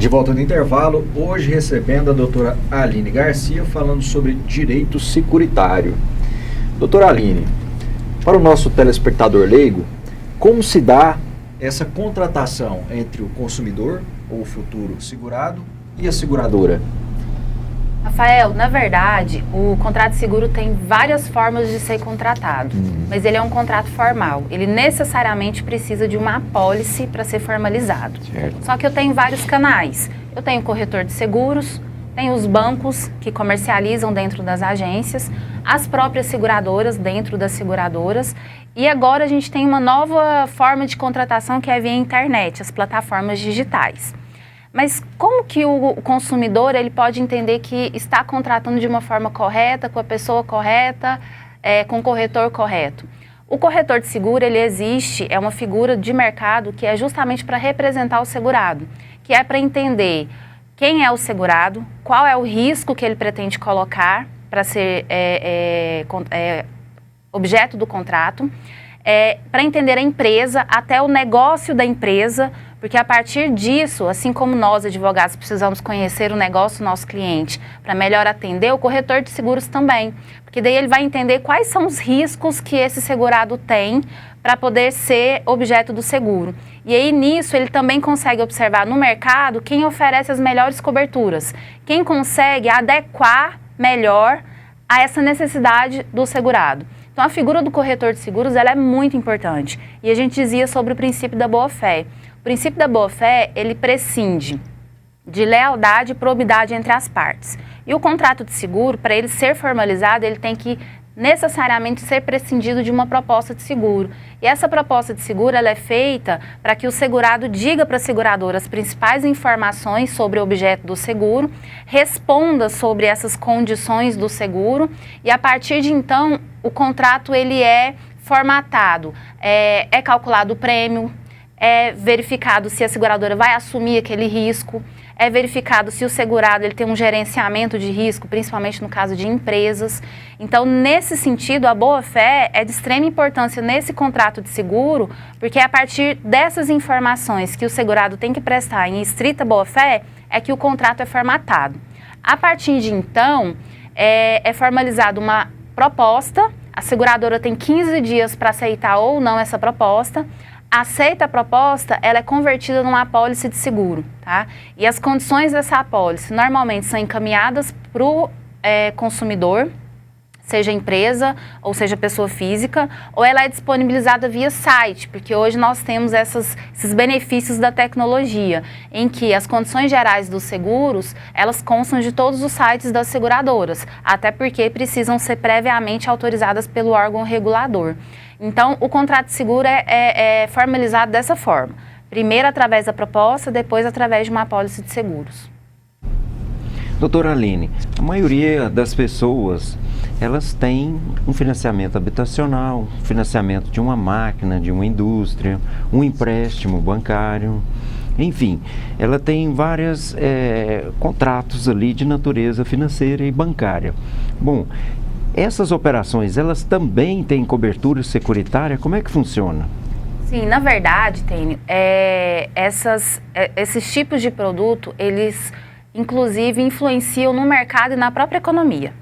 De volta do intervalo, hoje recebendo a doutora Aline Garcia falando sobre direito securitário. Doutora Aline, para o nosso telespectador leigo, como se dá essa contratação entre o consumidor ou o futuro segurado e a seguradora? Rafael, na verdade, o contrato de seguro tem várias formas de ser contratado, mas ele é um contrato formal. Ele necessariamente precisa de uma apólice para ser formalizado. Certo. Só que eu tenho vários canais. Eu tenho o corretor de seguros, tenho os bancos que comercializam dentro das agências, as próprias seguradoras dentro das seguradoras, e agora a gente tem uma nova forma de contratação que é via internet, as plataformas digitais. Mas como que o consumidor ele pode entender que está contratando de uma forma correta, com a pessoa correta, com o corretor correto? O corretor de seguro, ele existe, é uma figura de mercado que é justamente para representar o segurado, que é para entender quem é o segurado, qual é o risco que ele pretende colocar para ser objeto do contrato, para entender a empresa, até o negócio da empresa, porque a partir disso, assim como nós, advogados, precisamos conhecer o negócio do nosso cliente para melhor atender, o corretor de seguros também. Porque daí ele vai entender quais são os riscos que esse segurado tem para poder ser objeto do seguro. E aí, nisso, ele também consegue observar no mercado quem oferece as melhores coberturas, quem consegue adequar melhor a essa necessidade do segurado. Então, a figura do corretor de seguros ela é muito importante. E a gente dizia sobre o princípio da boa-fé. O princípio da boa-fé, ele prescinde de lealdade e probidade entre as partes. E o contrato de seguro, para ele ser formalizado, ele tem que necessariamente ser prescindido de uma proposta de seguro. E essa proposta de seguro ela é feita para que o segurado diga para a seguradora as principais informações sobre o objeto do seguro, responda sobre essas condições do seguro e a partir de então o contrato ele é formatado, é calculado o prêmio, é verificado se a seguradora vai assumir aquele risco, é verificado se o segurado ele tem um gerenciamento de risco, principalmente no caso de empresas. Então, nesse sentido, a boa-fé é de extrema importância nesse contrato de seguro, porque é a partir dessas informações que o segurado tem que prestar em estrita boa-fé, é que o contrato é formatado. A partir de então, é formalizada uma proposta, a seguradora tem 15 dias para aceitar ou não essa proposta. Aceita a proposta, ela é convertida numa apólice de seguro, tá? E as condições dessa apólice normalmente são encaminhadas para o consumidor, seja empresa ou seja pessoa física, ou ela é disponibilizada via site, porque hoje nós temos esses benefícios da tecnologia, em que as condições gerais dos seguros, elas constam de todos os sites das seguradoras, até porque precisam ser previamente autorizadas pelo órgão regulador. Então, o contrato de seguro é formalizado dessa forma. Primeiro através da proposta, depois através de uma apólice de seguros. Doutora Aline, a maioria das pessoas, elas têm um financiamento habitacional, financiamento de uma máquina, de uma indústria, um empréstimo bancário, enfim, ela tem vários contratos ali de natureza financeira e bancária. Bom, essas operações, elas também têm cobertura securitária? Como é que funciona? Sim, na verdade, Tênio, esses tipos de produto, eles inclusive influenciam no mercado e na própria economia.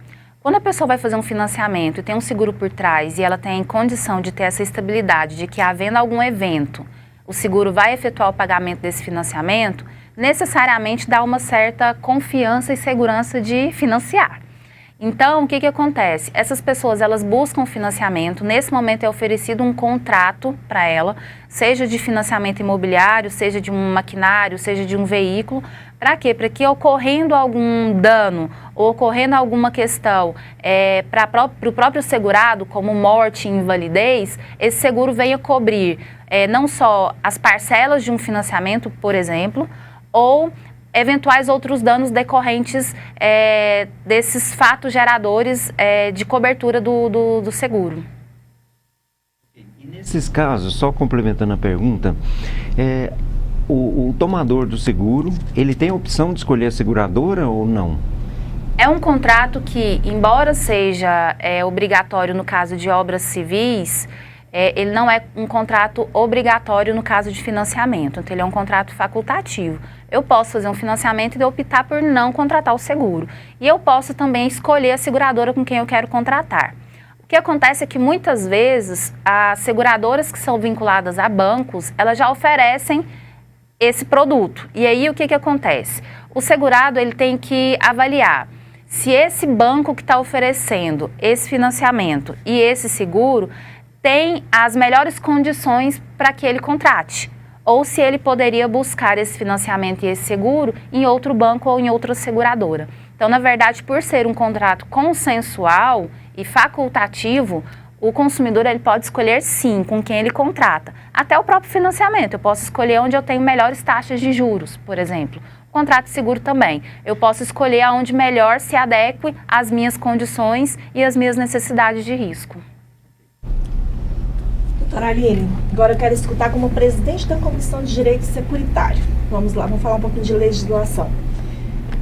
Quando a pessoa vai fazer um financiamento e tem um seguro por trás e ela tem condição de ter essa estabilidade de que havendo algum evento, o seguro vai efetuar o pagamento desse financiamento, necessariamente dá uma certa confiança e segurança de financiar. Então, o que acontece? Essas pessoas, elas buscam financiamento, nesse momento é oferecido um contrato para ela, seja de financiamento imobiliário, seja de um maquinário, seja de um veículo. Para quê? Para que ocorrendo algum dano ou ocorrendo alguma questão para o próprio segurado, como morte e invalidez, esse seguro venha cobrir não só as parcelas de um financiamento, por exemplo, ou eventuais outros danos decorrentes desses fatos geradores de cobertura do seguro. E nesses casos, só complementando a pergunta, o tomador do seguro, ele tem a opção de escolher a seguradora ou não? É um contrato que, embora seja obrigatório no caso de obras civis, ele não é um contrato obrigatório no caso de financiamento, então ele é um contrato facultativo. eu posso fazer um financiamento e optar por não contratar o seguro. E eu posso também escolher a seguradora com quem eu quero contratar. O que acontece é que muitas vezes as seguradoras que são vinculadas a bancos, elas já oferecem esse produto. E aí o que acontece? O segurado ele tem que avaliar se esse banco que está oferecendo esse financiamento e esse seguro tem as melhores condições para que ele contrate. Ou se ele poderia buscar esse financiamento e esse seguro em outro banco ou em outra seguradora. Então, na verdade, por ser um contrato consensual e facultativo, o consumidor ele pode escolher sim com quem ele contrata. Até o próprio financiamento, eu posso escolher onde eu tenho melhores taxas de juros, por exemplo. O contrato de seguro também. Eu posso escolher aonde melhor se adeque às minhas condições e às minhas necessidades de risco. Doutora Aline, agora eu quero escutar como presidente da Comissão de Direito Securitário. Vamos lá, vamos falar um pouquinho de legislação.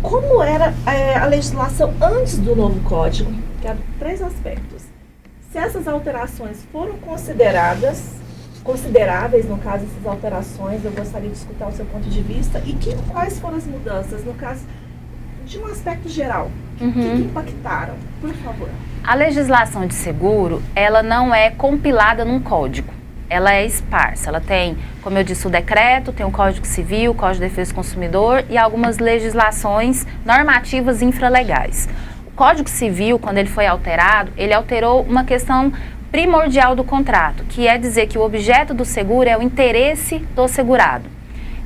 Como era a legislação antes do novo código? Quero 3 aspectos. Se essas alterações foram consideráveis, no caso, essas alterações, eu gostaria de escutar o seu ponto de vista e quais foram as mudanças, no caso, de um aspecto geral, que impactaram, por favor. A legislação de seguro, ela não é compilada num código, ela é esparsa. Ela tem, como eu disse, o decreto, tem o Código Civil, o Código de Defesa do Consumidor e algumas legislações normativas infralegais. O Código Civil, quando ele foi alterado, ele alterou uma questão primordial do contrato, que é dizer que o objeto do seguro é o interesse do segurado.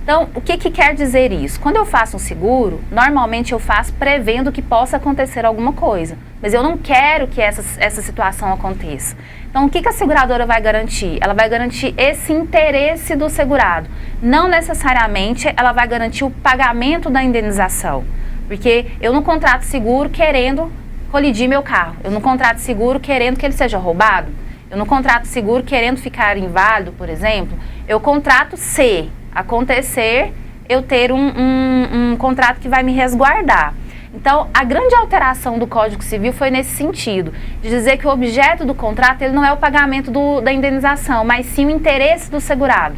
Então, o que quer dizer isso? Quando eu faço um seguro, normalmente eu faço prevendo que possa acontecer alguma coisa, mas eu não quero que essa situação aconteça. Então, o que a seguradora vai garantir? Ela vai garantir esse interesse do segurado. Não necessariamente ela vai garantir o pagamento da indenização, porque eu não contrato seguro querendo colidir meu carro, eu não contrato seguro querendo que ele seja roubado, eu não contrato seguro querendo ficar inválido, por exemplo. Eu contrato se acontecer, eu ter um contrato que vai me resguardar. Então, a grande alteração do Código Civil foi nesse sentido, de dizer que o objeto do contrato ele não é o pagamento da indenização, mas sim o interesse do segurado.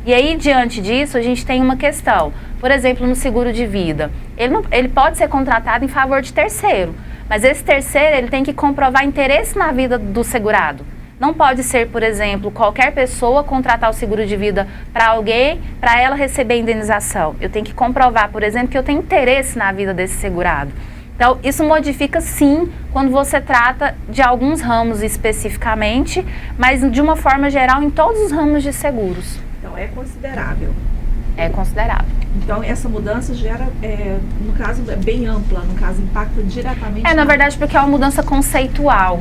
E aí, diante disso, a gente tem uma questão. Por exemplo, no seguro de vida, ele pode ser contratado em favor de terceiro, mas esse terceiro ele tem que comprovar interesse na vida do segurado. Não pode ser, por exemplo, qualquer pessoa contratar o seguro de vida para alguém, para ela receber a indenização. Eu tenho que comprovar, por exemplo, que eu tenho interesse na vida desse segurado. Então, isso modifica sim quando você trata de alguns ramos especificamente, mas de uma forma geral em todos os ramos de seguros. Então, é considerável. É considerável. Então, essa mudança gera, no caso, é bem ampla, no caso, impacta diretamente... Na verdade, porque é uma mudança conceitual.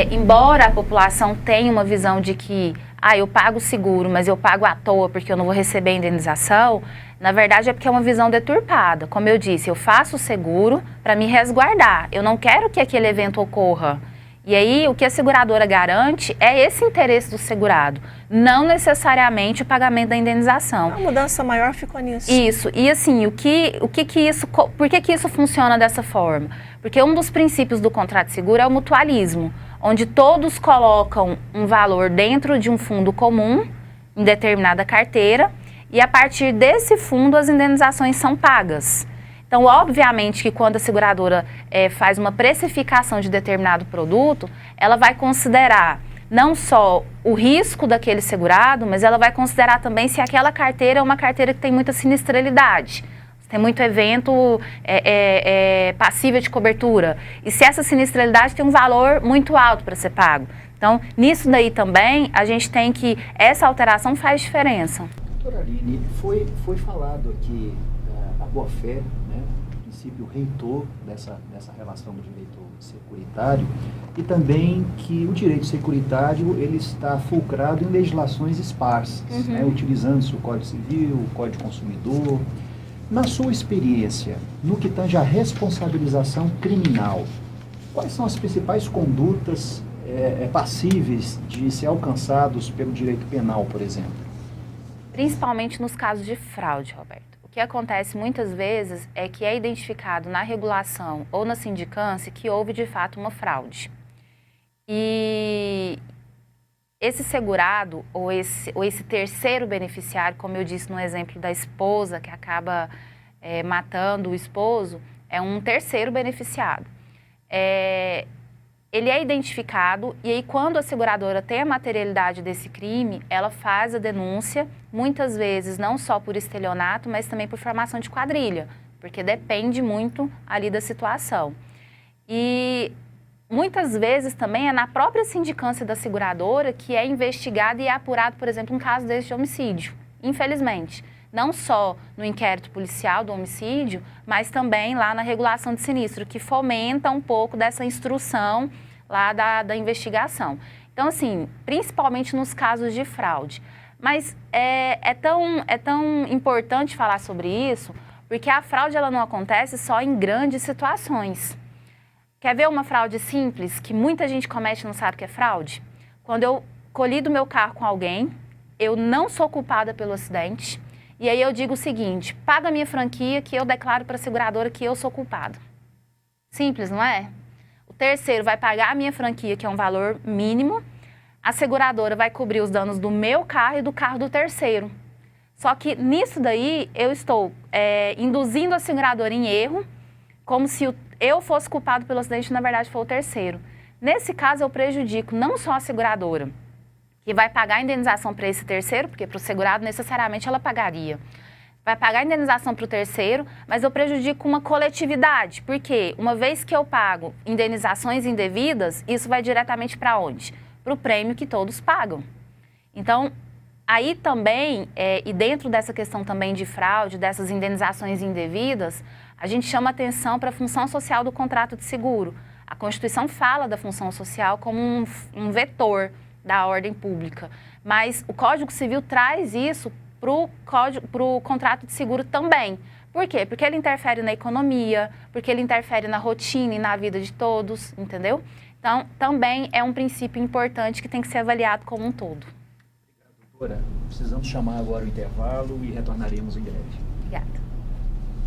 Embora a população tenha uma visão de que eu pago o seguro, mas eu pago à toa porque eu não vou receber a indenização, na verdade é porque é uma visão deturpada. Como eu disse, eu faço o seguro para me resguardar, eu não quero que aquele evento ocorra. E aí, o que a seguradora garante é esse interesse do segurado, não necessariamente o pagamento da indenização. A mudança maior ficou nisso. Isso. E assim, por que isso funciona dessa forma? Porque um dos princípios do contrato de seguro é o mutualismo, onde todos colocam um valor dentro de um fundo comum, em determinada carteira, e a partir desse fundo as indenizações são pagas. Então, obviamente que quando a seguradora faz uma precificação de determinado produto, ela vai considerar não só o risco daquele segurado, mas ela vai considerar também se aquela carteira é uma carteira que tem muita sinistralidade, tem muito evento passível de cobertura, e se essa sinistralidade tem um valor muito alto para ser pago. Então, nisso daí também, a gente tem que, essa alteração faz diferença. Doutora Aline, foi falado aqui a boa-fé, né, o princípio reitor dessa relação do direito securitário, e também que o direito securitário ele está fulcrado em legislações esparsas, né, utilizando-se o Código Civil, o Código Consumidor. Na sua experiência, no que tange a responsabilização criminal, quais são as principais condutas passíveis de ser alcançados pelo direito penal, por exemplo? Principalmente nos casos de fraude, Roberto. O que acontece muitas vezes é que é identificado na regulação ou na sindicância que houve de fato uma fraude. E Esse segurado ou esse terceiro beneficiário, como eu disse no exemplo da esposa que acaba matando o esposo, é um terceiro beneficiado. Ele é identificado e aí quando a seguradora tem a materialidade desse crime, ela faz a denúncia, muitas vezes não só por estelionato, mas também por formação de quadrilha, porque depende muito ali da situação. E muitas vezes também é na própria sindicância da seguradora que é investigado e é apurado, por exemplo, um caso desse de homicídio, infelizmente. Não só no inquérito policial do homicídio, mas também lá na regulação de sinistro, que fomenta um pouco dessa instrução lá da investigação. Então, assim, principalmente nos casos de fraude. Mas é tão importante falar sobre isso, porque a fraude ela não acontece só em grandes situações. Quer ver uma fraude simples que muita gente comete e não sabe que é fraude? Quando eu colido meu carro com alguém, eu não sou culpada pelo acidente, e aí eu digo o seguinte, paga a minha franquia que eu declaro para a seguradora que eu sou culpado. Simples, não é? O terceiro vai pagar a minha franquia, que é um valor mínimo, a seguradora vai cobrir os danos do meu carro e do carro do terceiro. Só que nisso daí eu estou induzindo a seguradora em erro, como se eu fosse culpado pelo acidente e na verdade foi o terceiro. Nesse caso eu prejudico não só a seguradora, que vai pagar a indenização para esse terceiro, porque para o segurado necessariamente ela pagaria. Vai pagar a indenização para o terceiro, mas eu prejudico uma coletividade, porque uma vez que eu pago indenizações indevidas, isso vai diretamente para onde? Para o prêmio que todos pagam. Então, aí também, e dentro dessa questão também de fraude, dessas indenizações indevidas, a gente chama atenção para a função social do contrato de seguro. A Constituição fala da função social como um vetor da ordem pública, mas o Código Civil traz isso para o contrato de seguro também. Por quê? Porque ele interfere na economia, porque ele interfere na rotina e na vida de todos, entendeu? Então, também é um princípio importante que tem que ser avaliado como um todo. Obrigado, doutora. Precisamos chamar agora o intervalo e retornaremos em breve. Obrigada.